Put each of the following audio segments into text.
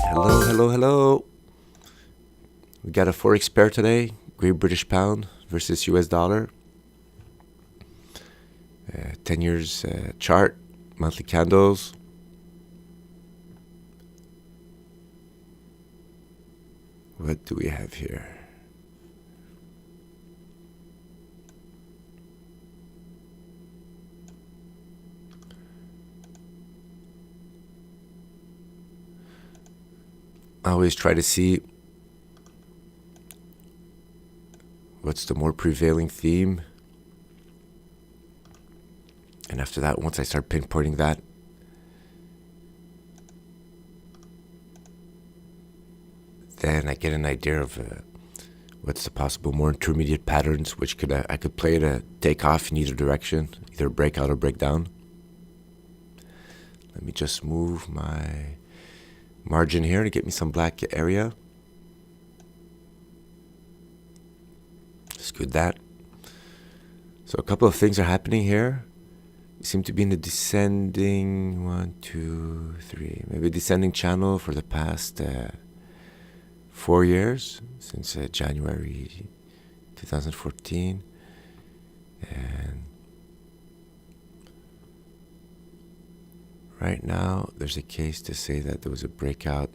Hello. We got a forex pair today, Great British Pound versus US dollar. 10 years chart, monthly candles. What do we have here? I always try to see what's the more prevailing theme. And after that, once I start pinpointing that, then I get an idea of what's the possible more intermediate patterns, which I could play to take off in either direction, either breakout or breakdown. Let me just move my margin here to get me some black area. Just good that. So a couple of things are happening here. We seem to be in the descending, 1, 2, 3, maybe descending channel for the past 4 years, since January 2014. And right now, there's a case to say that there was a breakout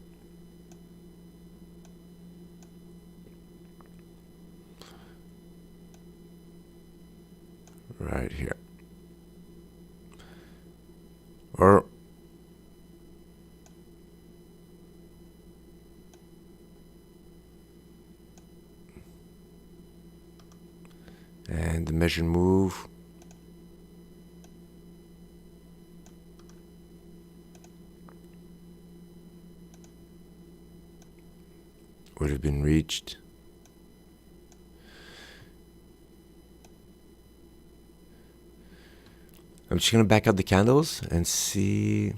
right here. Or and the measured move would have been reached. I'm just going to back out the candles and see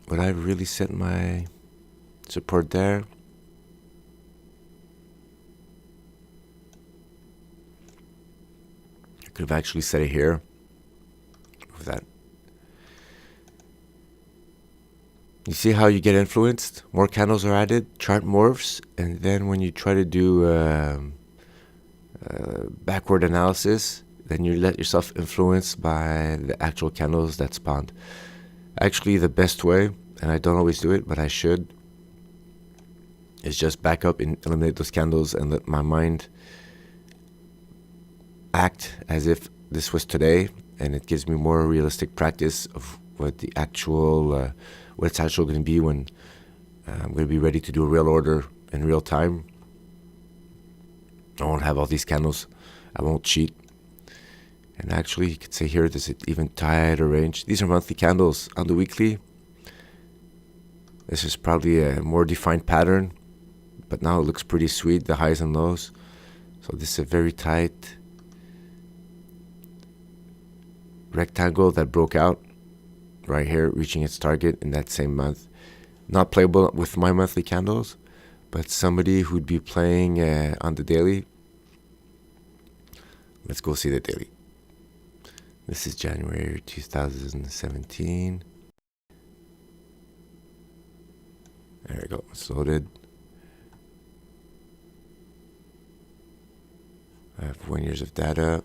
what I've really set my support there. I could have actually set it here with that. You see how you get influenced? More candles are added, chart morphs, and then when you try to do backward analysis, then you let yourself influence by the actual candles that spawned. Actually, the best way, and I don't always do it, but I should, is just back up and eliminate those candles and let my mind act as if this was today, and it gives me more realistic practice of what the actual, what it's actually going to be when I'm going to be ready to do a real order in real time. I won't have all these candles. I won't cheat. And actually, you could say here, there's an even tighter range. These are monthly candles. On the weekly, this is probably a more defined pattern, but now it looks pretty sweet, the highs and lows. So this is a very tight rectangle that broke out right here, reaching its target in that same month. Not playable with my monthly candles, but somebody who'd be playing on the daily. Let's go see the daily. This is January 2017. There we go, it's loaded. I have 1 year of data.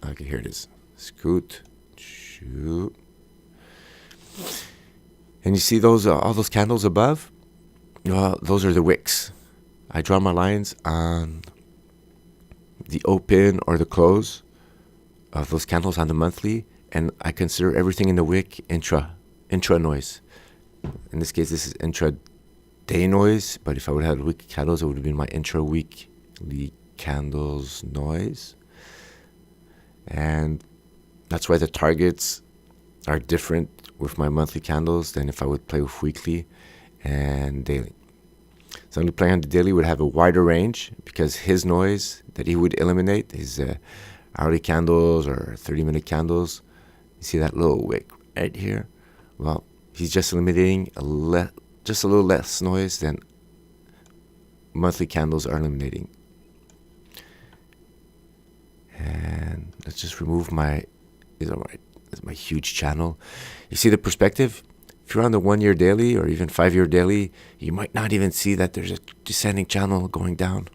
Okay, here it is. Scoot, shoot. And you see those all those candles above? Those are the wicks. I draw my lines on the open or the close of those candles on the monthly, and I consider everything in the wick intra noise. In this case, this is intra-day noise, but if I would have had weekly candles, it would have been my intra-weekly candles noise. And that's why the targets are different with my monthly candles than if I would play with weekly and daily. Somebody playing on the daily would have a wider range because his noise that he would eliminate, his hourly candles or 30-minute candles, you see that little wick right here? Well, he's just eliminating just a little less noise than monthly candles are eliminating. And let's just remove these are my That's my huge channel. You see the perspective? If you're on the 1 year daily or even 5 year daily, you might not even see that there's a descending channel going down.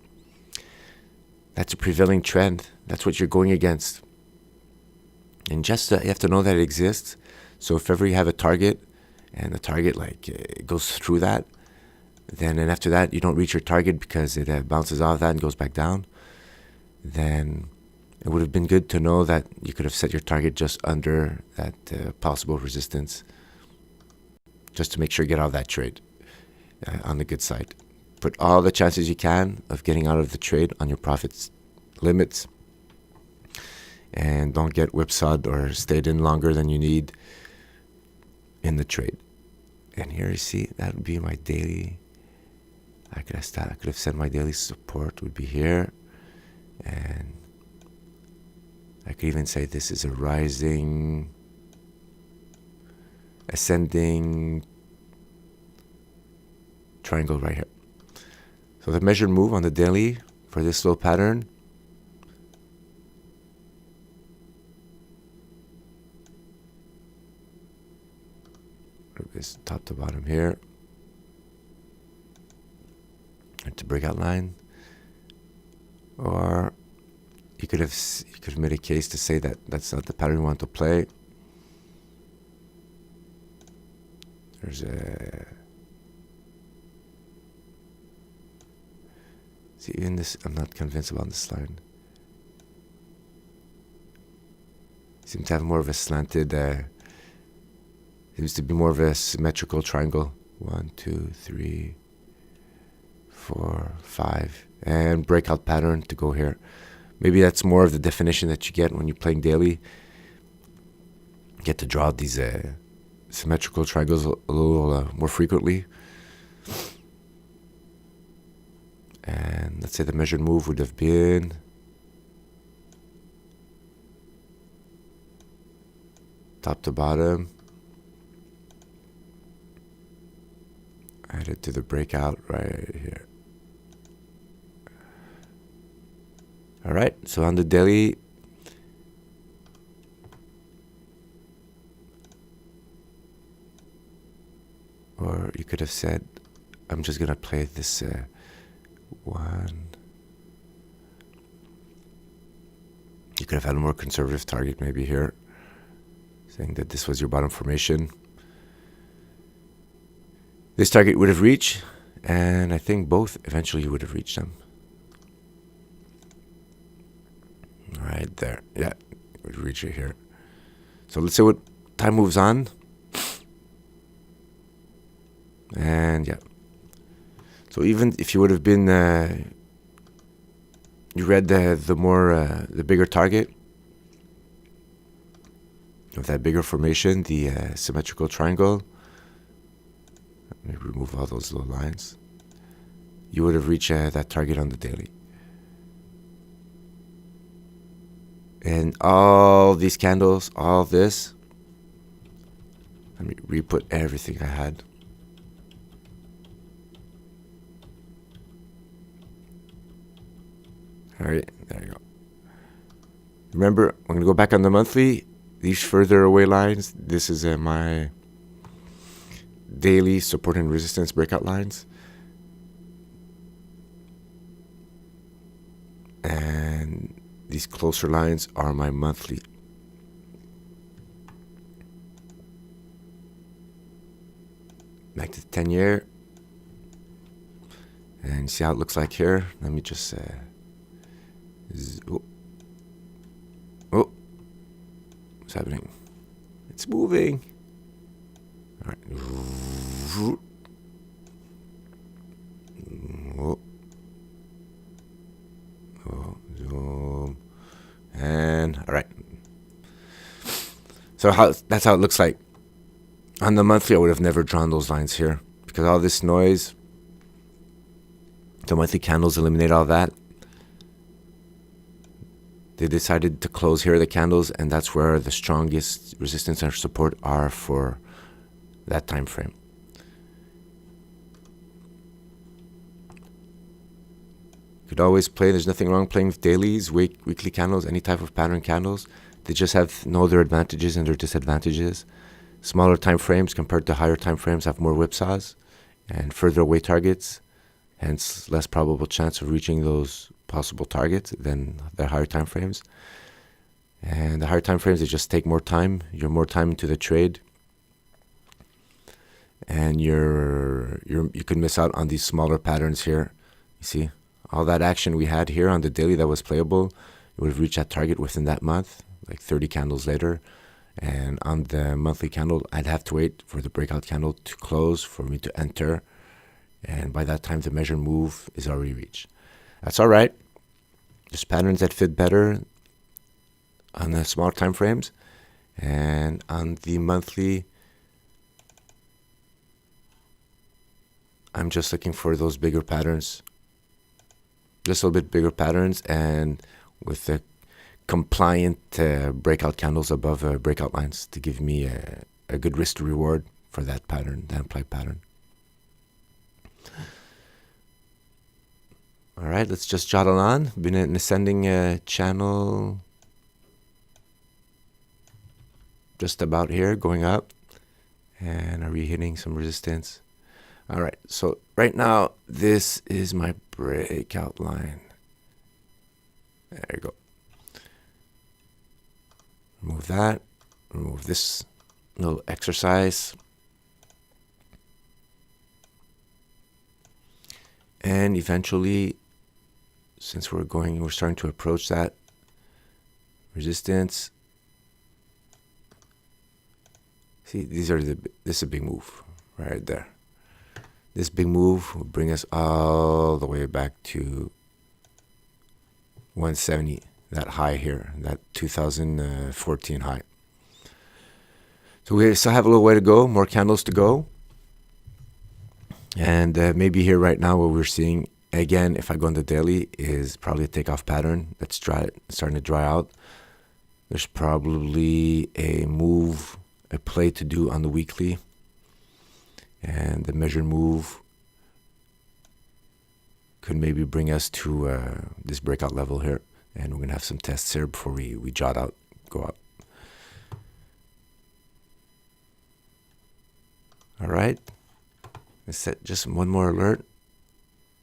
That's a prevailing trend. That's what you're going against. And just you have to know that it exists. So if ever you have a target and the target it goes through that, then and after that you don't reach your target because it bounces off that and goes back down, then it would have been good to know that you could have set your target just under that possible resistance, just to make sure you get out of that trade on the good side. Put all the chances you can of getting out of the trade on your profits limits, and don't get whipsawed or stayed in longer than you need in the trade. And here you see, that would be my daily. I could have said my daily support would be here, and I could even say this is a rising, ascending triangle right here. So the measured move on the daily for this slow pattern is top to bottom here. It's a breakout line. Or you could have made a case to say that that's not the pattern you want to play. There's a see, even this, I'm not convinced about this line. Seems to have more of a slanted, seems to be more of a symmetrical triangle. 1, 2, 3, 4, 5, and breakout pattern to go here. Maybe that's more of the definition that you get when you're playing daily. You get to draw these symmetrical triangles a little more frequently. And let's say the measured move would have been top to bottom, added to the breakout right here. All right, so on the daily, or you could have said, I'm just gonna play this one. You could have had a more conservative target maybe here, saying that this was your bottom formation. This target would have reached, and I think both eventually you would have reached them. Right there. Yeah, would reach it here. So let's say what time moves on. And yeah. So even if you would have been, you read the bigger target of that bigger formation, the symmetrical triangle. Let me remove all those little lines. You would have reached that target on the daily. And all these candles, all this, let me re-put everything I had. All right, there you go. Remember, I'm going to go back on the monthly. These further away lines, this is my daily support and resistance breakout lines. And these closer lines are my monthly. Back to the 10 year. And see how it looks like here. Let me just what's happening? It's moving. All right. Zoom. And all right. So that's how it looks like. On the monthly, I would have never drawn those lines here because all this noise, the monthly candles eliminate all that. They decided to close here the candles, and that's where the strongest resistance and support are for that time frame. You could always play, there's nothing wrong playing with dailies, weekly candles, any type of pattern candles. They just know their advantages and their disadvantages. Smaller time frames compared to higher time frames have more whipsaws and further away targets, hence less probable chance of reaching those possible targets than the higher time frames. And the higher time frames, they just take more time. You're more time into the trade, and you could miss out on these smaller patterns here. You see, all that action we had here on the daily that was playable, it would have reached that target within that month, like 30 candles later. And on the monthly candle, I'd have to wait for the breakout candle to close for me to enter. And by that time, the measured move is already reached. That's all right. There's patterns that fit better on the smaller time frames. And on the monthly, I'm just looking for those bigger patterns. Just a little bit bigger patterns, and with the compliant breakout candles above breakout lines to give me a good risk to reward for that pattern, that implied pattern. All right, let's just jot on. Been in an ascending channel just about here, going up. And are we hitting some resistance? All right, so right now, this is my breakout line. There you go. Remove that. Remove this little exercise. And eventually, since we're starting to approach that resistance. See, this is a big move right there. This big move will bring us all the way back to 170, that high here, that 2014 high. So we still have a little way to go, more candles to go. And maybe here right now what we're seeing, again, if I go on the daily, is probably a takeoff pattern that's starting to dry out. There's probably a play to do on the weekly. And the measured move could maybe bring us to this breakout level here. And we're going to have some tests here before we jot out, go up. All right. Let's set just one more alert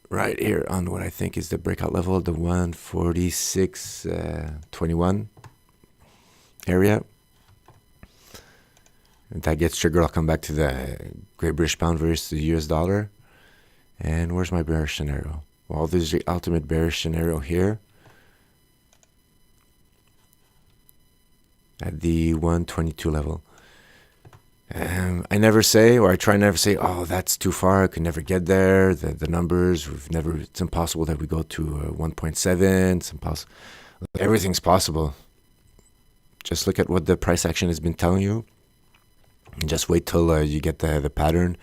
right here on what I think is the breakout level, the 146.21 area. If that gets triggered, I'll come back to the Great British Pound versus the US dollar. And where's my bearish scenario? Well, there's the ultimate bearish scenario here at the 122 level. I never say, or I try never say, oh, that's too far, I could never get there. The numbers, it's impossible that we go to 1.7. It's impossible. Everything's possible. Just look at what the price action has been telling you. And just wait till you get the pattern.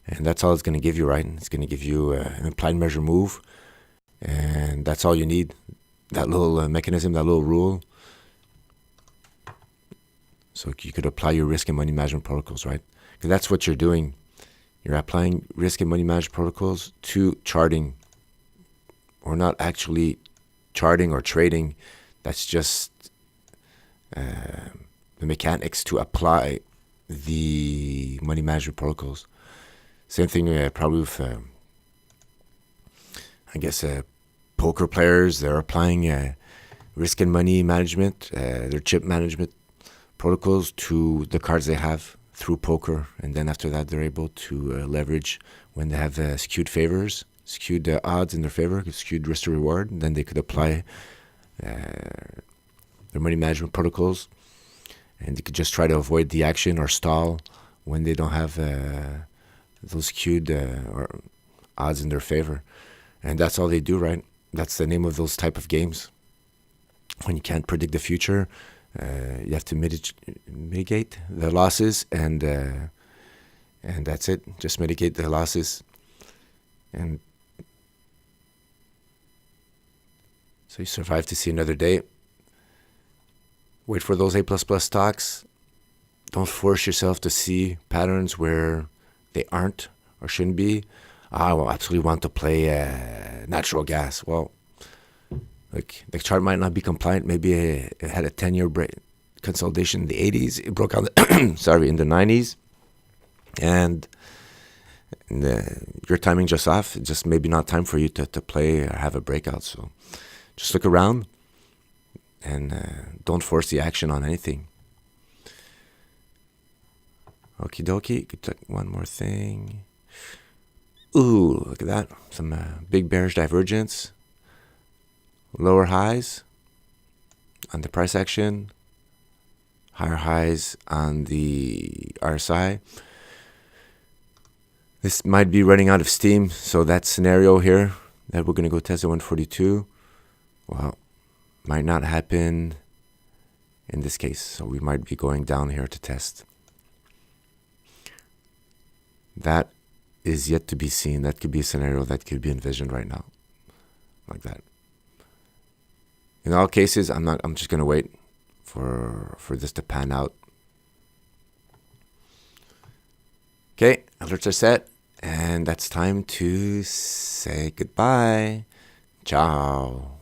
And that's all it's going to give you, right? It's going to give you an implied measure move. And that's all you need. That little mechanism, that little rule. So you could apply your risk and money management protocols, right? Because that's what you're doing. You're applying risk and money management protocols to charting, or not actually charting or trading. That's just the mechanics to apply the money management protocols. Same thing probably with, poker players. They're applying risk and money management, their chip management protocols to the cards they have through poker, and then after that they're able to leverage when they have skewed favors, skewed odds in their favor, skewed risk to reward. And then they could apply their money management protocols, and they could just try to avoid the action or stall when they don't have those skewed or odds in their favor. And that's all they do, right? That's the name of those type of games. When you can't predict the future, you have to mitigate the losses, and that's it. Just mitigate the losses, and so you survive to see another day. Wait for those A++ stocks. Don't force yourself to see patterns where they aren't or shouldn't be. I absolutely want to play natural gas. Well, like the chart might not be compliant. Maybe it had a 10-year break, consolidation in the 80s. It broke out, in the 90s. And your timing just off. It's just maybe not time for you to play or have a breakout. So just look around and don't force the action on anything. Okie dokie. Could take one more thing. Ooh, look at that. Some big bearish divergence. Lower highs on the price action. Higher highs on the RSI. This might be running out of steam. So that scenario here that we're going to go test at 142. Well, might not happen in this case. So we might be going down here to test. That is yet to be seen. That could be a scenario that could be envisioned right now. Like that. In all cases, I'm just gonna wait for this to pan out. Okay, alerts are set, and that's time to say goodbye. Ciao.